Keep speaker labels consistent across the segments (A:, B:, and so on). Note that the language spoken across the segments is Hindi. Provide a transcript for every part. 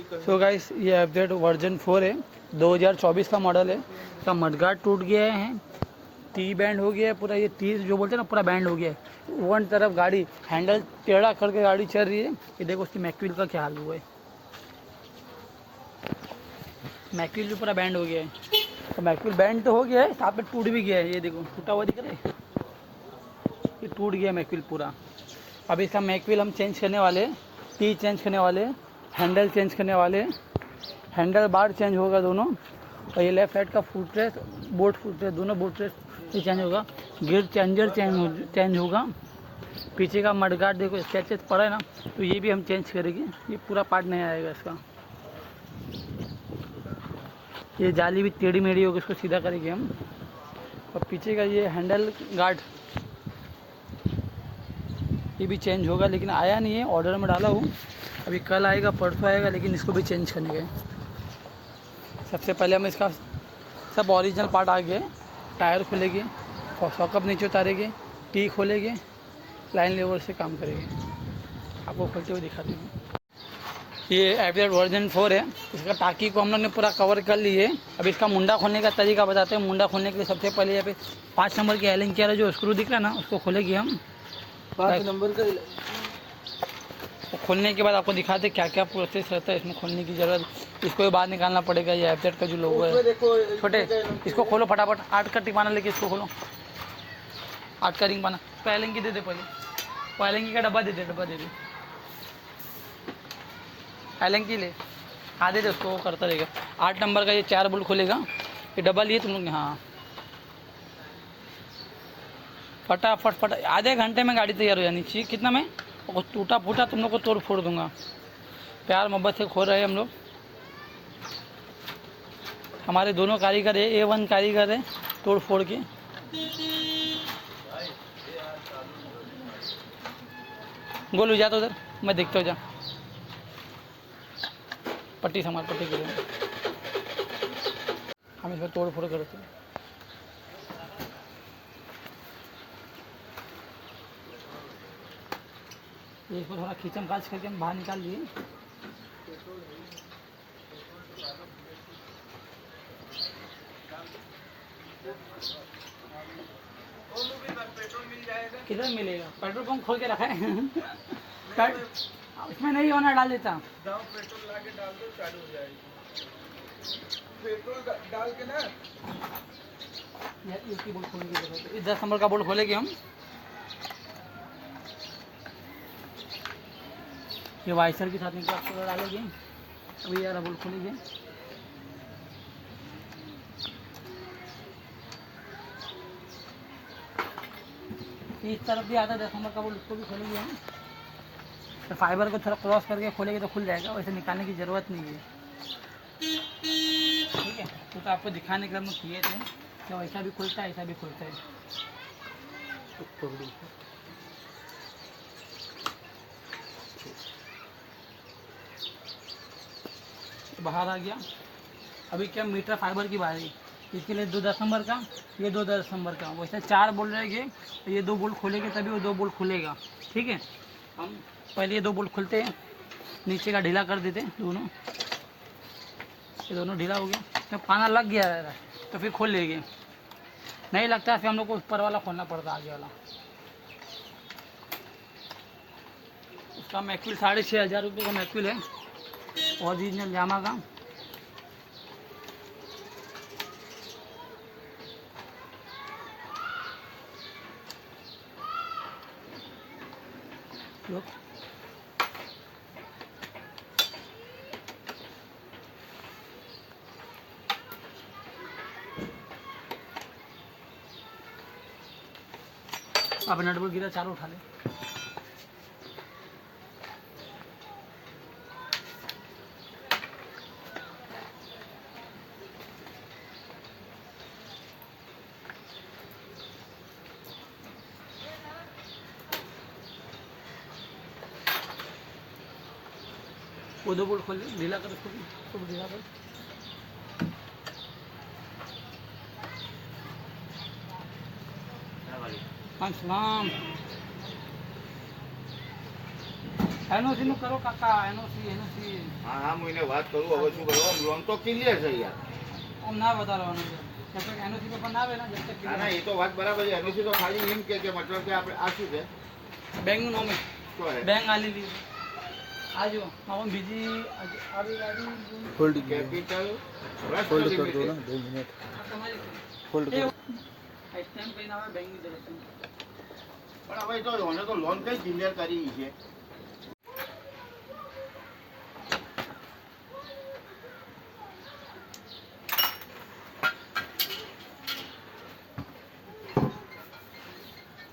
A: सो गाइस ये अपडेट वर्जन 4 है, 2024 का मॉडल है। इसका मडगार्ड टूट गया है, टी बैंड हो गया है पूरा। ये टी जो बोलते हैं ना, पूरा बैंड हो गया है। वन तरफ गाड़ी हैंडल टेढ़ा करके गाड़ी चल रही है। ये देखो उसकी मैकविल का क्या हाल हुआ है। मैकविल भी पूरा बैंड हो गया है। तो मैकविल बैंड तो हो गया है, साथ में टूट भी गया है। ये देखो टूटा हुआ दिख रहा है, ये टूट गया मैकविल पूरा। अभी इसका मैकविल हम चेंज करने वाले, टी चेंज करने वाले, हैंडल चेंज करने वाले, हैंडल बार चेंज होगा दोनों। और ये लेफ्ट साइड का foot rest, boat foot rest, दोनों बोट रेस्ट ये चेंज होगा। गियर चेंजर चेंज होगा। पीछे का मडगार्ड देखो स्क्रैचेस पड़ा है ना, तो ये भी हम चेंज करेंगे। ये पूरा पार्ट नहीं आएगा इसका। ये जाली भी टेढ़ी मेढ़ी होगी, इसको सीधा करेंगे हम। और पीछे का ये हैंडल गार्ड ये भी चेंज होगा, लेकिन आया नहीं है, ऑर्डर में डाला हूँ। अभी कल आएगा परसों आएगा, लेकिन इसको भी चेंज करने गए। सबसे पहले हम इसका सब ओरिजिनल पार्ट आ गए। टायर खोलेंगे, सॉकअप नीचे उतारेंगे, टी खोलेंगे, लाइन लेवल से काम करेंगे। आपको खोलते हुए दिखा देंगे। ये एवरेज वर्जन 4 है। इसका टाकी को हम लोग ने पूरा कवर कर लिए। अब इसका मुंडा खोलने का तरीका बताते हैं। मुंडा खोलने के लिए सबसे पहले यहाँ पे 5 नंबर की एलिंग केयर जो स्क्रू दिख रहा है ना, उसको खोलेंगे हम।
B: 5 नंबर का
A: तो खोलने के बाद आपको दिखाते क्या क्या प्रोसेस रहता है इसमें खोलने की ज़रूरत। इसको भी बाहर निकालना पड़ेगा। ये एफजेड का जो लोगो है, छोटे इसको खोलो फटाफट। 8 का टिपाना लेके इसको खोलो, 8 का रिंग पाना। पैलिंग की दे दे पहले, पैलिंग का डब्बा दे दे, डब्बा दे दे पैलिंग की ले, हाँ दे दे उसको, वो करता रहेगा। 8 नंबर का ये 4 बोल्ट खोलेगा। ये डब्बा लिए तुम लोग, हाँ फटाफट फटा। आधे घंटे में गाड़ी तैयार हो जानी चाहिए। कितना में और टूटा फूटा तुम लोग को तोड़ फोड़ दूंगा। प्यार मोहब्बत से खो रहे हैं हम लोग। हमारे दोनों कारीगर है, A1 कारीगर है, तोड़ फोड़ के। गोलू जा तो उधर, मैं देखता हूँ, जा पट्टी संभाल, पट्टी गिरे। हम इसमें तोड़ फोड़ करते हैं। इसको थोड़ा खींचम काज करके हम बाहर निकाल लिए। किधर मिलेगा? पेट्रोल पंप खोल के रखा है। उसमें नहीं होना, डाल देता।
B: पेट्रोल ला के डाल दो, चालू हो जाएगी। पेट्रोल डाल के ना
A: इसकी बोल्ट खोलने की जरूरत है। 10 नंबर का बोल्ट खोलेंगे हम। ये वाइसर के साथ में आपको डालेंगे। अभी यार बोल्ट खोलेंगे। इस तरफ भी आता है 10 नंबर का बोल्ट, उसको भी खोलेंगे हम। तो फाइबर को थोड़ा क्रॉस करके खोलेंगे तो खुल जाएगा, वैसे निकालने की ज़रूरत नहीं है। ठीक है, तो आपको दिखाने के लिए हम किए थे कि ऐसा भी खुलता है, ऐसा भी खुलता है। बाहर आ गया। अभी क्या मीटर फाइबर की बारी। इसके लिए 2 10 नंबर का, ये 2 10 नंबर का, वैसे 4 बोल्ट रहेंगे। तो ये 2 बोल्ट खोलेंगे तभी वो 2 बोल्ट खुलेगा। ठीक है, हम पहले ये 2 बोल्ट खुलते हैं, नीचे का ढीला कर देते हैं दोनों। ये दोनों ढीला हो गया, तो पाना लग गया है तो फिर खोल लेंगे। नहीं लगता फिर हम लोग को ऊपर वाला खोलना पड़ता, आगे वाला। उसका मैकविल 6,500 रुपये का मैकविल है, ओरिजिनल यामा का। अब नट बोल्ट गिरा, चारों उठा ले। वो 2 बोल्ट खोल ले, ढीला कर उसको भी ढीला कर। सलाम। એનઓસી નું કરો કાકા, એનઓસી
C: હા હા હું એને વાત કરું હવે શું કરવા લોન તો ક્લિયર છે યાર.
A: આમ ના વધારવાનું છે. જબ તક એનઓસી પેપર ના આવે ને જબ તક
C: ના ના એ તો વાત બરાબર છે એનઓસી તો ખાલી એમ કે મતલબ કે આપણે આ શું છે
A: બેંકનું નામ
C: શું હે
A: બેંક આલી લીધી આ જો હવે બીજી આવી ગાડી
D: होल्ड
C: કેપિટલ
D: होल्ड कर दो ना 2 मिनट
A: આ તમારી
D: होल्ड
A: એ
D: कर
A: સ્ટેમ્પ કહીને આવે બેંકની તરફથી.
C: પણ હવે તો મને તો લોન કઈ ક્લિયર કરી છે.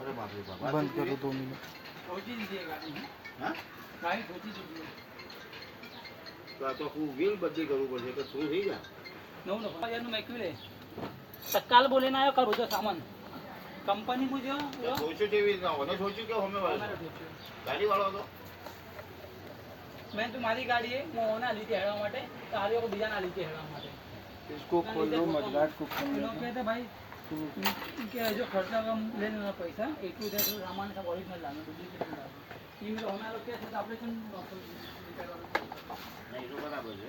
C: અરે બાપ રે બાપ
D: बंद करो 2 मिनट
A: સોચી લીધી એ ગાડી
C: હા
A: ગાડી સોચી લીધી
C: તો આ તો હું વ્હીલ બદલી કરવું પડશે કે શું થઈ જાય
A: નવું નવું યારનું મેક્યું લે કાલ બોલીને આવ્યો કાલ બધો સામાન કંપની પૂછ્યો
C: સોચ્યું કેવી રીતના મને સોચ્યું કે અમે ગાડી વાળો હતો
A: મેં તું મારી ગાડી है હું ઓના લીધી હેડવા માટે તારી को બીજા ના લીધી હેડવા માટે
D: इसको खोल लो मडगार्ड को खोल
A: એ
D: लो
A: લોકો કહેતા ભાઈ કે જો ખર્ચા કમ લેને પૈસા એટલું દે તો સામાન सब ઓરિજિનલ લાવવાનો ડુપ્લિકેટ ના લાવવાનો ઈ અમે લોકો કે છે આપણે કેમ
C: નહીં તો બરાબર છે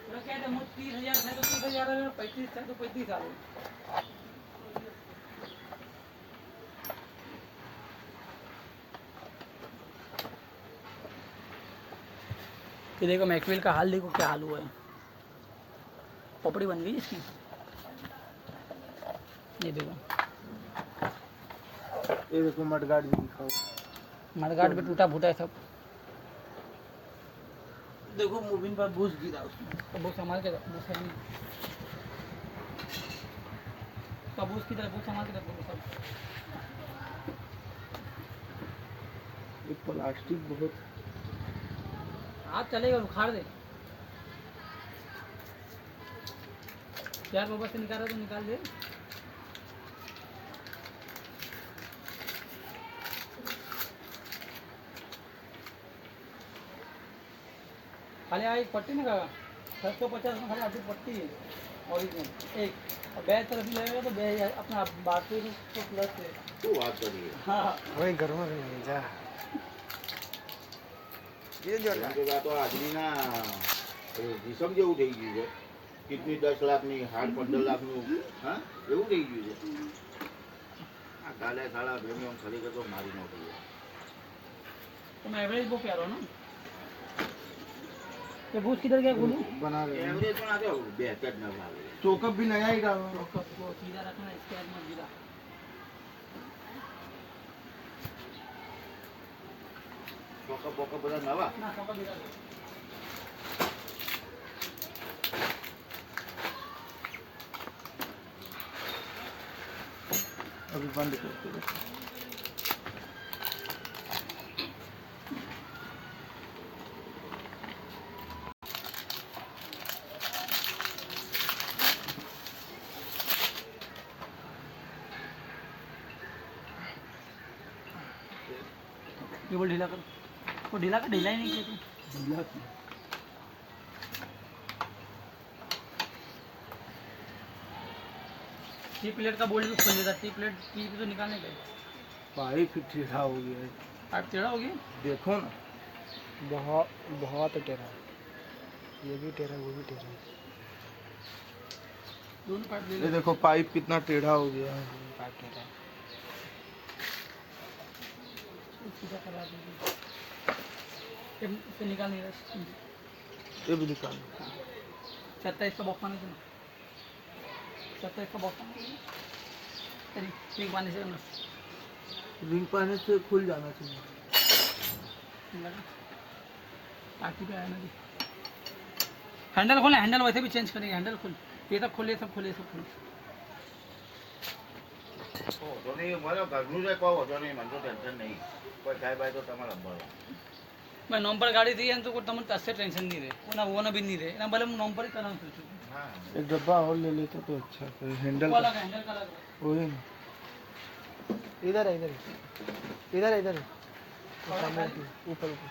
A: એ કહે છે હું 30,000 થાય તો 30,000 આવે 35 થાય તો 35 આવે कि देखो मैकविल का हाल देखो क्या हाल हुआ है पोपड़ी बन गई इसकी ये देखो
D: ये देखो मडगार्ड भी दिखाओ
A: मडगार्ड पे टूटा फूटा है सब देखो मूविंग पर बूझ गिरा उसमें तो बहुत संभाल के रखो बूझ है नहीं बूझ की तरह बहुत संभाल के रखो सब
D: ये प्लास्टिक बहुत
A: हाथ चलेगा उखाड़ दे यार बाबा से निकाल रहा तो निकाल दे खाली एक पट्टी ना का 750 में खाली आधी पट्टी है ओरिजिनल एक और बैग तरफ भी लगेगा तो बैग अपना बाकी तो प्लस है
C: શું વાત કરીએ
A: हाँ
D: वही घर में नहीं जा ये जो
C: કેમ કે આ તો આજનીના જીસમ જેવું થઈ ગયું છે કિડની 10 લાખની હાર્ટ 15 લાખનું હા એવું થઈ ગયું છે આ ગાલે સાળા પ્રીમિયમ ખરેખર તો મારી ન થઈ
A: तो मैं एवरेज वो प्यारो ना ये बूझ किधर गया बोलूं
D: बना रहे हैं
C: એવરેજ પણ આ તો બેહતર ન લાગે
D: चोकअप भी नया ही डालो
A: वो सीधा रखना इसके बाद मत गिरा
C: પોકા પોકા બધા નવા
A: ना सब गिरा दो
D: अभी बंद करते हैं
A: ये बोल ढीला कर वो ढीला कर ढीला ही नहीं किया तू
D: ढीला था।
A: टी प्लेट का बोल्ट भी खोल देता टी प्लेट टी तो निकालने गए
D: पाइप ही टेढ़ा हो गया है
A: आप टेढ़ा हो गया
D: देखो ना बहुत टेढ़ा है ये भी टेढ़ा वो भी टेढ़ा है
A: दोनों पार्ट ले
D: ये
A: ले
D: देखो पाइप कितना टेढ़ा हो गया है पाइप टेढ़ा है।
A: सीधा करा दीजिए इससे निकाल नहीं रहा
D: ये भी निकाल
A: 27 का बॉक्स आना चाहिए 27 का बॉक्स आना चाहिए ठीक पानी से करना
D: रिंग पाने से खुल जाना चाहिए
A: टाकी पे आया ना जी हैंडल खोले हैंडल वैसे भी चेंज करेंगे हैंडल खोल ये सब खोले सब खोले सब खोले
C: તો નહીં મારો ઘરનું જ કહો તો નહીં મને તો ટેન્શન નહીં કોઈ ખાય બાય તો તમારા અંબાડો
A: मैं नॉम पर गाड़ी थी तो तुम तस्से टेंशन नहीं रहे वो ना भी नहीं रहे ना भले नॉम पर ही करना सोचो
C: હા
D: एक डब्बा और ले लेते तो अच्छा था हैंडल
A: वो अलग हैंडल का अलग है।
D: वही ना इधर है इधर इधर है इधर सामने ऊपर ऊपर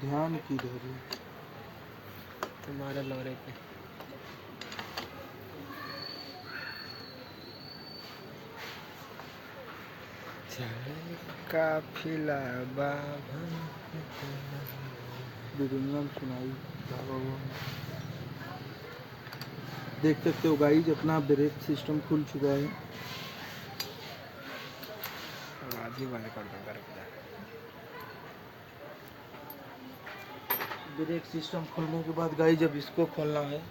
B: ध्यान किधर है?
D: तुम्हारे लौरे पे। चले काफिला बाबा
B: बिरंगम सुनाई बाबा वो। देख सकते हो गाइस, अपना ब्रेक सिस्टम खुल चुका है।
D: आवाज ही बंद कर दो करके।
B: ब्रेक सिस्टम खोलने के बाद गाइस जब इसको खोलना है,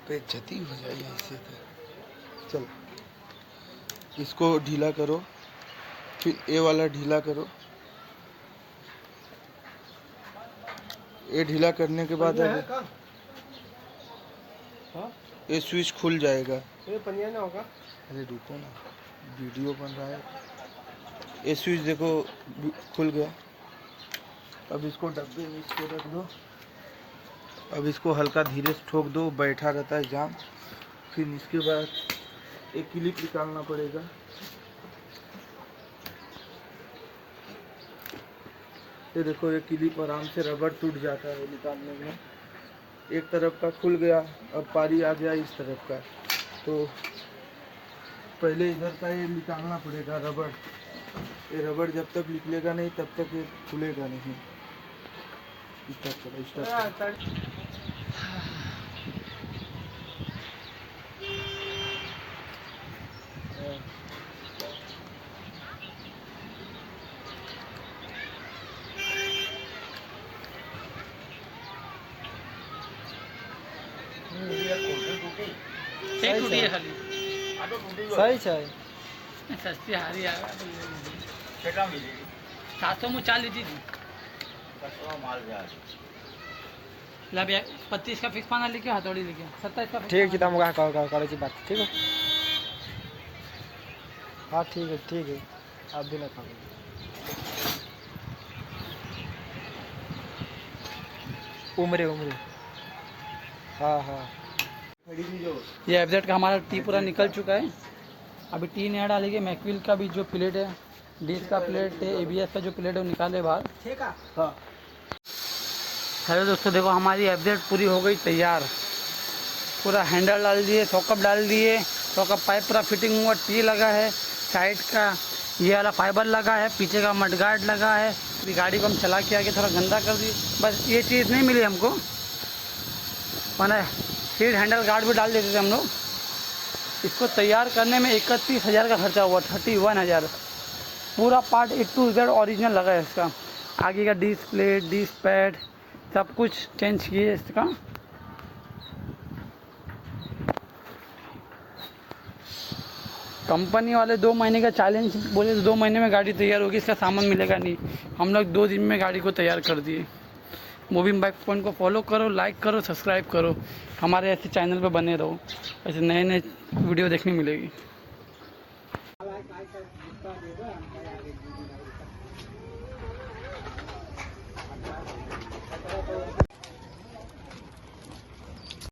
B: बेइज्जती हो जाएगी इससे तो। चल इसको ढीला करो, फिर ये वाला ढीला करो। ये ढीला करने के बाद अब
D: हाँ
B: ये स्विच खुल जाएगा।
D: ये पनिया ना होगा।
B: अरे रुको ना, वीडियो बन रहा है। ये स्विच देखो खुल गया। अब इसको डब्बे में इसको रख दो। अब इसको हल्का धीरे से ठोक दो, बैठा रहता है जाम। फिर इसके बाद एक क्लिप निकालना पड़ेगा। ये देखो, ये क्लिप आराम से रबड़ टूट जाता है निकालने में। एक तरफ का खुल गया, अब पारी आ गया इस तरफ का। तो पहले इधर का ये निकालना पड़ेगा रबड़। ये रबड़ जब तक निकलेगा नहीं तब तक ये खुलेगा नहीं। स्टार्ट करो, स्टार्ट करो।
A: एक टूटी है खाली,
D: सही है।
A: सस्ती हारी आ गया तो ले लीजिए। 700 में 4 लीजिए थी। लब 25 का फिक्स पाना लेके हथौड़ी लेके 27 का fix
D: ठीक है,
A: पाना
D: तुम कहाँ करे की बात ठीक है। हाँ ठीक है आप भी ना खाओ। उम्रे हाँ
A: ये एफजेड का हमारा टी पूरा निकल चुका है। अभी टी नया डालेंगे। मैकविल का भी जो प्लेट है, डीज का प्लेट है, एबीएस का जो प्लेट है वो निकाले बाहर।
D: ठीक है।
A: हाँ हेलो दोस्तों, देखो हमारी एफजेड पूरी हो गई तैयार। पूरा हैंडल डाल दिए, सॉकअप डाल दिए, सॉकअप पाइप पूरा फिटिंग हुआ, टी लगा है, साइड का ये वाला फाइबर लगा है, पीछे का मडगार्ड लगा है। अभी गाड़ी को हम चला के आके थोड़ा गंदा कर दिए। बस ये चीज़ नहीं मिली हमको, मैंने सीट हैंडल गार्ड भी डाल देते थे हम लोग। इसको तैयार करने में 31,000 का खर्चा हुआ, 31,000। पूरा part A to Z original लगा है इसका। आगे का डिस्क प्लेट, डिस्क पैड सब कुछ चेंज किए इसका। कंपनी वाले 2 महीने का चैलेंज बोले तो 2 महीने में गाड़ी तैयार होगी, इसका सामान मिलेगा नहीं। हम लोग 2 दिन में गाड़ी को तैयार कर दिए। मूविंग बाइक पॉइंट को फॉलो करो, लाइक करो, सब्सक्राइब करो। हमारे ऐसे चैनल पे बने रहो, ऐसे नए नए वीडियो देखने मिलेगी।